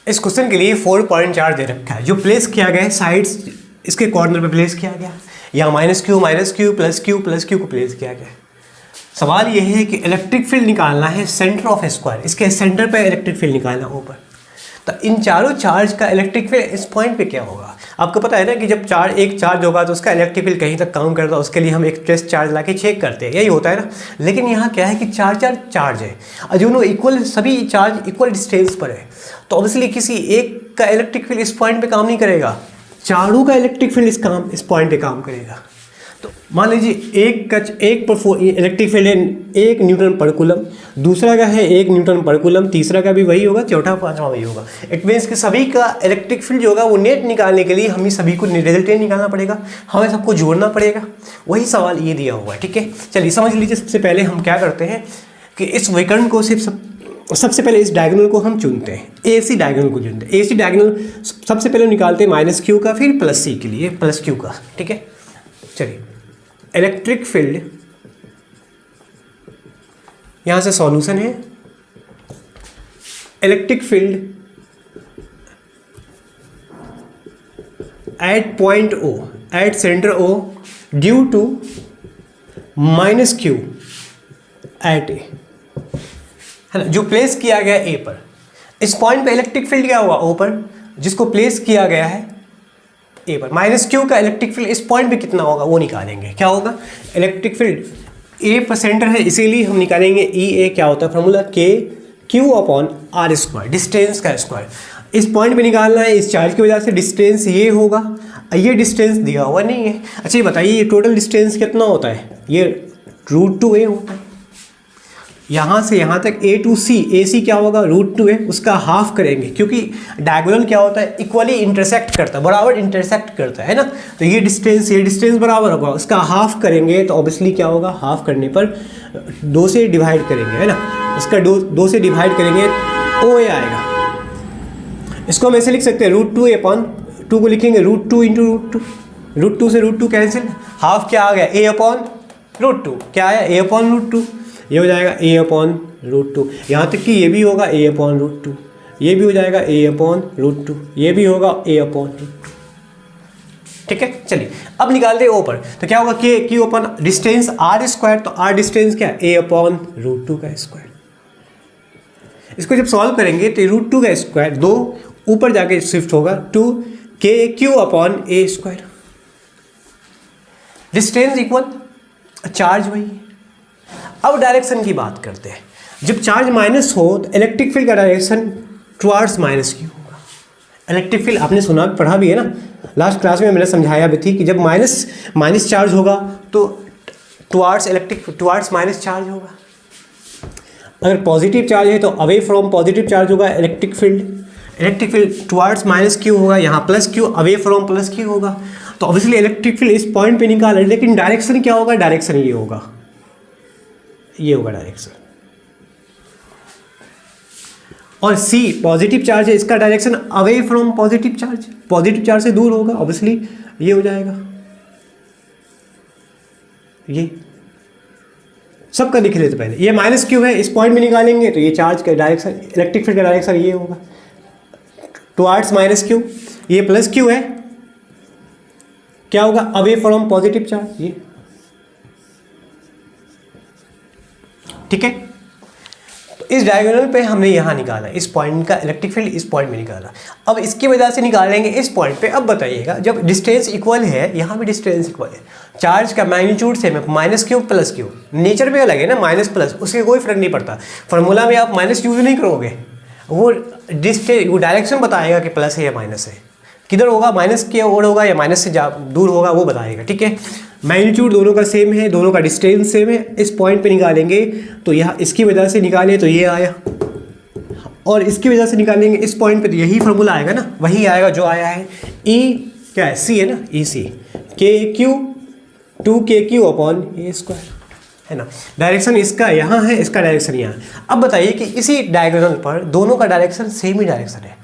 इस क्वेश्चन के लिए 4 पॉइंट चार्ज दे रखा है जो प्लेस किया गया है साइड्स इसके कॉर्नर पे प्लेस किया गया, या -q प्लस q को प्लेस किया गया है। सवाल यह है कि इलेक्ट्रिक फील्ड निकालना है सेंटर ऑफ स्क्वायर, इसके सेंटर पे इलेक्ट्रिक फील्ड निकालना ऊपर। तो इन चारों चार्ज का इलेक्ट्रिक फील्ड इस पॉइंट पे क्या होगा? आपको पता है ना कि जब एक चार्ज होगा तो उसका इलेक्ट्रिक फील्ड कहीं तक काउंट करता है, उसके लिए हम एक टेस्ट चार्ज लाके चेक करते हैं, यही होता है ना। लेकिन यहाँ क्या है कि चार चार्ज है और दोनों इक्वल, सभी चार्ज इक्वल डिस्टेंस पर है, तो ऑब्वियसली किसी एक का इलेक्ट्रिक फील्ड इस पॉइंट पे काम नहीं करेगा, चारों का इलेक्ट्रिक फील्ड इस पॉइंट पे काम करेगा। तो मान लीजिए एक पर इलेक्ट्रिक फील्ड है 1 न्यूटन पर कूलम, दूसरा का है 1 न्यूटन पर कूलम, तीसरा का भी वही होगा, चौथा पांचवा वही होगा। इट मीन्स कि सभी का इलेक्ट्रिक फील्ड जो होगा वो नेट निकालने के लिए हमें सभी को रिजल्टेंट निकालना पड़ेगा, हमें सबको जोड़ना पड़ेगा। वही सवाल ये दिया हुआ है, ठीक है। चलिए समझ लीजिए, सबसे पहले हम क्या करते हैं कि इस विकर्ण को सबसे पहले इस डायगोनल को हम चुनते हैं, AC डायगोनल को चुनते हैं। AC डायगोनल सबसे पहले निकालते हैं -q का, फिर +c के लिए +q का, ठीक है। चलिए इलेक्ट्रिक फील्ड, यहां से सॉल्यूशन है, electric field at point O, at centre O due to -q at A, है ना, जो प्लेस किया गया A पर। इस पॉइंट पे इलेक्ट्रिक फील्ड क्या होगा? O पर, जिसको प्लेस किया गया है A पर। -q का इलेक्ट्रिक फील्ड इस पॉइंट पे कितना होगा वो निकालेंगे। क्या होगा? इलेक्ट्रिक फील्ड A पर सेंटर है, इसीलिए हम निकालेंगे EA। क्या होता है फॉर्मूला? KQ/r², डिस्टेंस का स्क्वायर। इस पॉइंट पे निकालना है, इस चार्ज की वजह से डिस्टेंस ये होगा, ये डिस्टेंस दिया हुआ नहीं है। अच्छा ये बताइए, ये टोटल डिस्टेंस कितना होता है? ये √2a होता है। यहाँ से यहाँ तक A to C, AC क्या होगा? √2a, उसका हाफ करेंगे, क्योंकि डायगोनल क्या होता है? इक्वली इंटरसेक्ट करता है, बराबर इंटरसेक्ट करता है ना। तो ये डिस्टेंस बराबर होगा, उसका हाफ करेंगे तो ऑब्वियसली क्या होगा? हाफ करने पर 2 से डिवाइड करेंगे, है ना। इसका 2 से डिवाइड करेंगे OA आएगा। इसको हम ऐसे लिख सकते हैं, √2a/2 को लिखेंगे √2 × √2 से √2 कैंसिल, हाफ क्या आ गया? A/√2, क्या आया? A/√2, ये हो जाएगा A/√2। यहाँ तक कि ये भी होगा A/√2, ये भी हो जाएगा A/√2, ये भी होगा A/√2, ठीक है। चलिए अब निकालते हैं O पर, तो क्या होगा? Q डिस्टेंस r², तो r डिस्टेंस क्या है? A/√2 का स्क्वायर। इसको जब सॉल्व करेंगे तो √2 का स्क्वायर 2 ऊपर जाके शिफ्ट होगा 2kQ/a²। डिस्टेंस इक्वल चार्ज वही। अब डायरेक्शन की बात करते हैं। जब चार्ज माइनस हो तो इलेक्ट्रिक फील्ड का डायरेक्शन टुवार्ड्स -q होगा। इलेक्ट्रिक फील्ड आपने सुना, पढ़ा भी है ना, लास्ट क्लास में मैंने समझाया भी थी कि जब माइनस चार्ज होगा तो टुवार्ड्स माइनस चार्ज होगा। अगर पॉजिटिव चार्ज है तो अवे फ्रॉम पॉजिटिव चार्ज होगा इलेक्ट्रिक फील्ड टुवार्ड्स -q होगा, यहाँ +q, अवे फ्रॉम +q होगा। तो ऑब्वियसली इलेक्ट्रिक फील्ड इस पॉइंट पे निकाला, लेकिन डायरेक्शन क्या होगा? डायरेक्शन ये होगा डायरेक्शन। और C पॉजिटिव चार्ज है, इसका direction away from positive charge से दूर होगा, ऑब्वियसली ये हो जाएगा। ये सबका लिख लेते पहले, ये -q है, इस पॉइंट में निकालेंगे तो ये चार्ज का डायरेक्शन, इलेक्ट्रिक फील्ड का डायरेक्शन ये होगा टुवार्ड्स -q। ये +q है, क्या होगा? अवे फ्रॉम पॉजिटिव चार्ज, ये, ठीक है। तो इस डायगोनल पे हमने यहाँ निकाला, इस पॉइंट का इलेक्ट्रिक फील्ड इस पॉइंट में निकाला। अब इसकी वजह से निकालेंगे इस पॉइंट पे। अब बताइएगा, जब डिस्टेंस इक्वल है, यहाँ भी डिस्टेंस इक्वल है, चार्ज का मैग्नीट्यूड सेम है, -q +q, नेचर में अलग है ना, माइनस प्लस, उससे कोई फर्क नहीं पड़ता। फार्मूला में आप माइनस यूज नहीं करोगे, वो डायरेक्शन बताएगा कि प्लस है या माइनस है, किधर होगा, माइनस की ओर होगा या माइनस से दूर होगा, वो बताएगा, ठीक है। मैग्नीट्यूड दोनों का सेम है, दोनों का डिस्टेंस सेम है। इस पॉइंट पे निकालेंगे तो यहाँ इसकी वजह से निकाले तो ये आया, और इसकी वजह से निकालेंगे इस पॉइंट पे तो यही फार्मूला आएगा ना, वही आएगा जो आया है। E क्या है? C है ना, EC KQ 2kQ/a², है ना। डायरेक्शन इसका यहाँ है, इसका डायरेक्शन यहाँ। अब बताइए कि इसी डायगोनल पर दोनों का डायरेक्शन सेम ही डायरेक्शन है,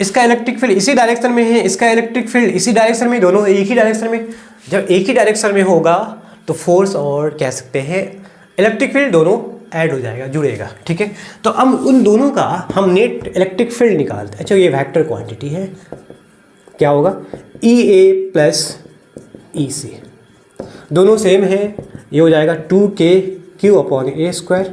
इसका इलेक्ट्रिक फील्ड इसी डायरेक्शन में है, इसका इलेक्ट्रिक फील्ड इसी डायरेक्शन में, दोनों एक ही डायरेक्शन में। जब एक ही डायरेक्शन में होगा तो फोर्स और कह सकते हैं इलेक्ट्रिक फील्ड दोनों ऐड हो जाएगा, जुड़ेगा, ठीक है। तो अब उन दोनों का हम नेट इलेक्ट्रिक फील्ड निकालते हैं। अच्छा, ये वेक्टर क्वांटिटी है, क्या होगा, EA प्लस EC, दोनों सेम है, ये हो जाएगा 2KQ/A²,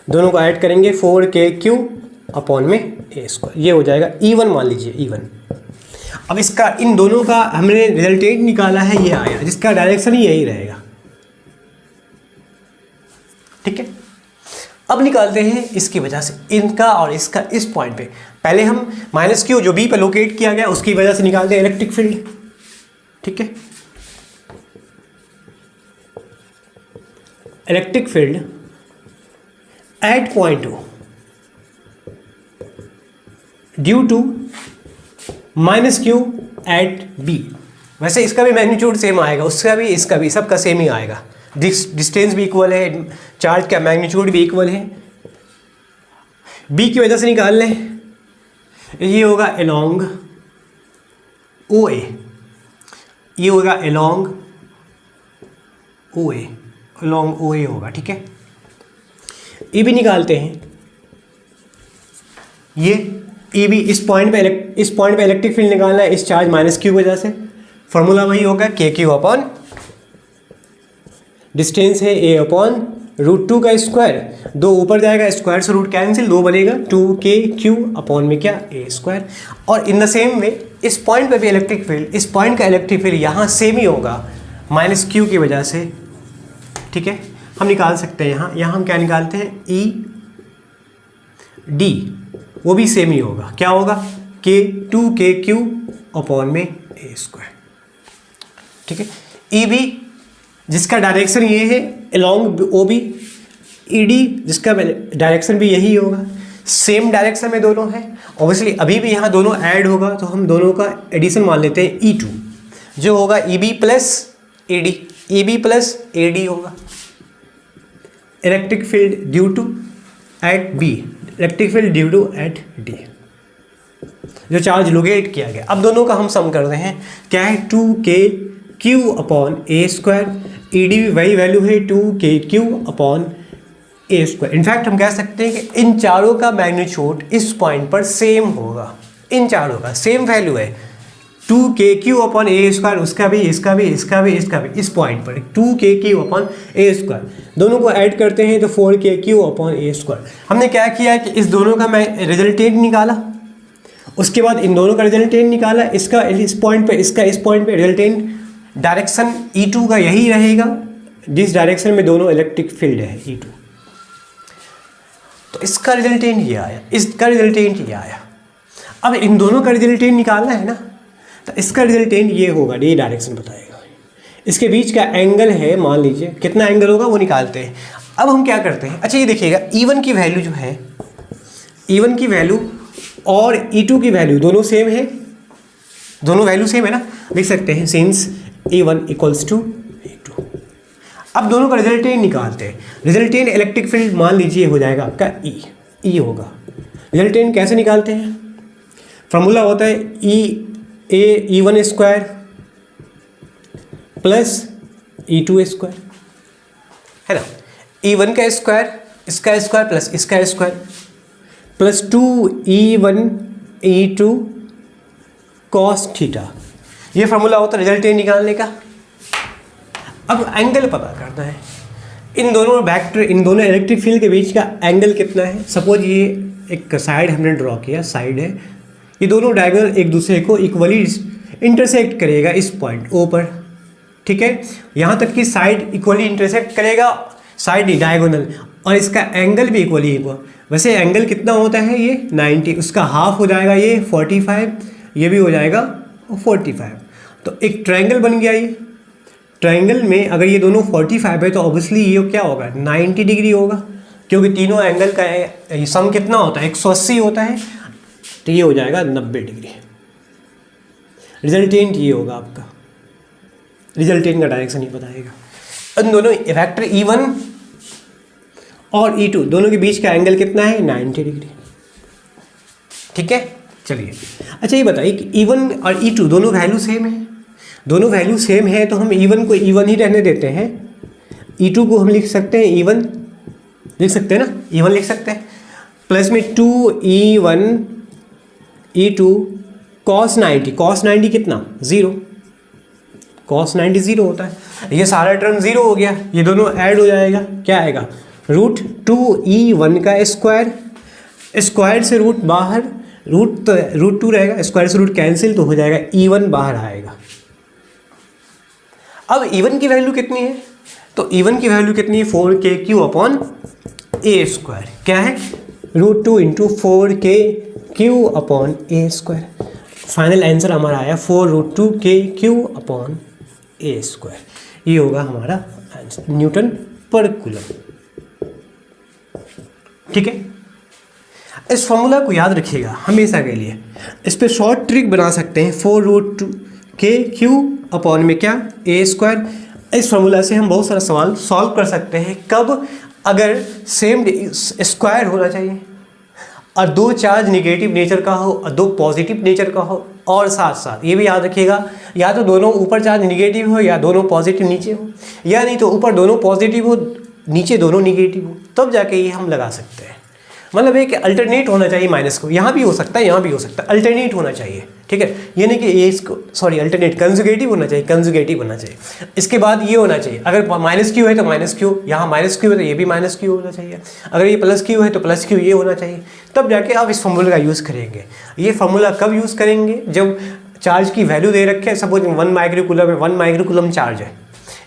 दोनों को ऐड करेंगे 4KQ/A², ये हो जाएगा E1, मान लीजिए E1। अब इसका इन दोनों का हमने रिजल्टेंट निकाला है, ये आया, जिसका डायरेक्शन ही यही रहेगा, ठीक है। अब निकालते हैं इसकी वजह से, इनका और इसका इस पॉइंट पे। पहले हम -Q जो B पे लोकेट किया गया उसकी वजह से निकालते हैं इलेक्ट्रिक फील्ड, ठीक है। Electric field at point O due to -Q at B। वैसे इसका भी मैग्नीट्यूड सेम आएगा, उसका भी, इसका भी, सबका सेम ही आएगा, डिस्टेंस भी इक्वल है, चार्ज का मैग्नीट्यूड भी इक्वल है। B की वजह से निकाल लें, ये होगा अलोंग OA, ये होगा अलोंग OA, अलोंग OA होगा, ठीक है। EB निकालते हैं, ये EB इस पॉइंट पे इलेक्ट्रिक फील्ड निकालना है, इस चार्ज -Q की वजह से। फॉर्मूला वही होगा KQ/ डिस्टेंस है A/√2 का स्क्वायर, 2 ऊपर जाएगा, स्क्वायर से रूट कैंसिल, 2 बनेगा 2KQ/A²। और इन द सेम वे इस पॉइंट पे भी इलेक्ट्रिक फील्ड, इस पॉइंट का इलेक्ट्रिक फील्ड यहाँ सेम ही होगा -Q की वजह से, ठीक है। हम निकाल सकते हैं यहाँ हम क्या निकालते हैं, ED, वो भी सेम ही होगा, क्या होगा, 2KQ/A², ठीक है। EB जिसका डायरेक्शन ये है अलोंग OB, ED जिसका डायरेक्शन भी यही होगा, सेम डायरेक्शन में दोनों है। ऑब्वियसली अभी भी यहाँ दोनों ऐड होगा, तो हम दोनों का एडिशन मान लेते हैं E2, जो होगा EB plus AD, EB plus AD होगा। Electric field due to at B, electric field due to at D, जो चार्ज लोकेट किया गया। अब दोनों का हम सम कर रहे हैं, क्या है, 2KQ/A², ED भी वही वैल्यू है 2KQ/A²। इनफैक्ट हम कह सकते हैं कि इन चारों का मैग्नीट्यूड इस पॉइंट पर सेम होगा, इन चारों का सेम वैल्यू है, 2KQ/A², उसका भी, इसका भी, इसका भी, इसका भी, इस पॉइंट पर 2KQ/A²। दोनों को ऐड करते हैं तो 4KQ/A²। हमने क्या किया कि इस दोनों का मैं रिजल्टेंट निकाला, उसके बाद इन दोनों का रिजल्टेंट निकाला, इसका इस पॉइंट पे, इसका इस पॉइंट पे रिजल्टेंट, डायरेक्शन E2 का यही रहेगा जिस डायरेक्शन में दोनों इलेक्ट्रिक फील्ड है, E2। तो इसका रिजल्टेंट ये आया, इसका रिजल्टेंट ये आया। अब इन दोनों का रिजल्टेंट निकालना है ना, तो इसका रिजल्टेंट ये होगा, ये डायरेक्शन बताएगा। इसके बीच का एंगल है, मान लीजिए कितना एंगल होगा वो निकालते हैं। अब हम क्या करते हैं, अच्छा ये देखिएगा, E1 की वैल्यू जो है, E1 की वैल्यू और E2 की वैल्यू दोनों सेम है, दोनों वैल्यू सेम है ना, लिख सकते हैं since E1 equals to E2। अब दोनों का रिजल्टेंट निकालते हैं। रिजल्टेंट इलेक्ट्रिक फील्ड मान लीजिए हो जाएगा आपका E होगा। रिजल्टेंट कैसे निकालते हैं, फॉर्मूला होता है E1² प्लस E2², है ना। E1 का स्क्वायर, इसका स्क्वायर प्लस इसका square, plus 2E1 E2 cos theta, ये फार्मूला होता है रिजल्टेंट निकालने का। अब एंगल पता करना है, इन दोनों वेक्टर, इन दोनों इलेक्ट्रिक फील्ड के बीच का एंगल कितना है। सपोज ये एक साइड हमने ड्रॉ किया, साइड है, ये दोनों डायगोनल एक दूसरे को इक्वली इंटरसेक्ट करेगा इस पॉइंट O पर, ठीक है। यहाँ तक कि साइड इक्वली इंटरसेक्ट करेगा, साइड डायगोनल, और इसका एंगल भी इक्वली इक्वल। वैसे एंगल कितना होता है, ये 90, उसका हाफ हो जाएगा ये 45, ये भी हो जाएगा 45। तो एक ट्रायंगल बन गया। ये ट्रायंगल में अगर ये दोनों 45 है तो ऑब्वियसली ये क्या होगा, 90 डिग्री होगा, क्योंकि तीनों एंगल का सम कितना होता है, 180 होता है, तो ये हो जाएगा 90 डिग्री। रिजल्टेंट ये होगा आपका, रिजल्टेंट का डायरेक्शन ही बताएगा। इन दोनों वेक्टर E1 और E2 दोनों के बीच का एंगल कितना है, 90 डिग्री, ठीक है। चलिए अच्छा ये बताइए कि E1 और E2 दोनों वैल्यू सेम है, दोनों वैल्यू सेम है तो हम E1 को E1 ही रहने देते हैं, E2 को हम लिख सकते हैं E1, लिख सकते हैं ना, E1 लिख सकते हैं, प्लस में 2E1 E2 cos 90, cos 90 कितना 0, cos 90 0 होता है, ये सारा टर्म 0 हो गया, ये दोनों ऐड हो जाएगा, क्या आएगा √2E1 का स्क्वायर, स्क्वायर से रूट बाहर, √2 रहेगा, स्क्वायर से रूट कैंसिल तो हो जाएगा, E1 बाहर आएगा। अब E1 की वैल्यू कितनी है, तो E1 की वैल्यू कितनी है 4KQ/A², क्या है √2 × 4KQ/A²। फाइनल आंसर हमारा आया 4√2KQ/A², ये होगा हमारा आंसर, न्यूटन पर कूलम। ठीक है, इस फॉर्मूला को याद रखिएगा हमेशा के लिए, इस पे शॉर्ट ट्रिक बना सकते हैं, 4√2KQ/ में क्या A²। इस फॉर्मूला से हम बहुत सारा सवाल सॉल्व कर सकते हैं, कब, अगर सेम स्क्वायर होना चाहिए और दो चार्ज निगेटिव नेचर का हो और दो पॉजिटिव नेचर का हो, और साथ साथ ये भी याद रखिएगा, या तो दोनों ऊपर चार्ज निगेटिव हो या दोनों पॉजिटिव नीचे हो, या नहीं तो ऊपर दोनों पॉजिटिव हो नीचे दोनों निगेटिव हो, तब जाके ये हम लगा सकते हैं। मतलब एक अल्टरनेट होना चाहिए माइनस को, यहाँ भी हो सकता है यहाँ भी हो सकता है, अल्टरनेट होना चाहिए। ठीक है, ये नहीं कि ये इसको अल्टरनेट कंजुगेटिव होना चाहिए, कंजुगेटिव होना चाहिए। इसके बाद ये होना चाहिए, अगर -Q है तो -Q, यहाँ -Q है तो ये भी -Q होना चाहिए, अगर ये +Q है तो +Q ये होना चाहिए, तब जाके आप इस फॉर्मूले का यूज़ करेंगे। ये फार्मूला कब यूज़ करेंगे, जब चार्ज की वैल्यू दे रखे, सपोज 1 माइक्रोकूलम है, 1 माइक्रोकूलम चार्ज है,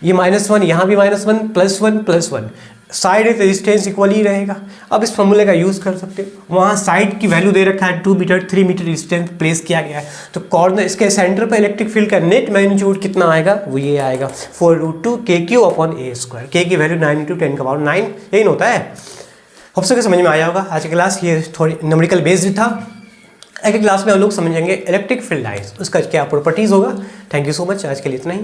ये -1, यहाँ भी -1 +1 +1, साइड रेजिस्टेंस इक्वली रहेगा। अब इस फॉर्मूले का यूज़ कर सकते हो, वहाँ साइड की वैल्यू दे रखा है 2 मीटर 3 मीटर रेजिस्टेंस प्लेस किया गया है, तो कॉर्नर इसके सेंटर पर इलेक्ट्रिक फील्ड का नेट मैग्नीट्यूड कितना आएगा, वो ये आएगा 4√2KQ/A²। K की वैल्यू 9 × 10⁻⁹, यही होता है। होप सके समझ में आया होगा। आज की क्लास ये थोड़ी न्यूमेरिकल बेस्ड था। अगली क्लास में हम लोग समझेंगे इलेक्ट्रिक फील्ड लाइंस, उसका क्या प्रॉपर्टीज़ होगा। थैंक यू सो मच, आज के लिए इतना ही।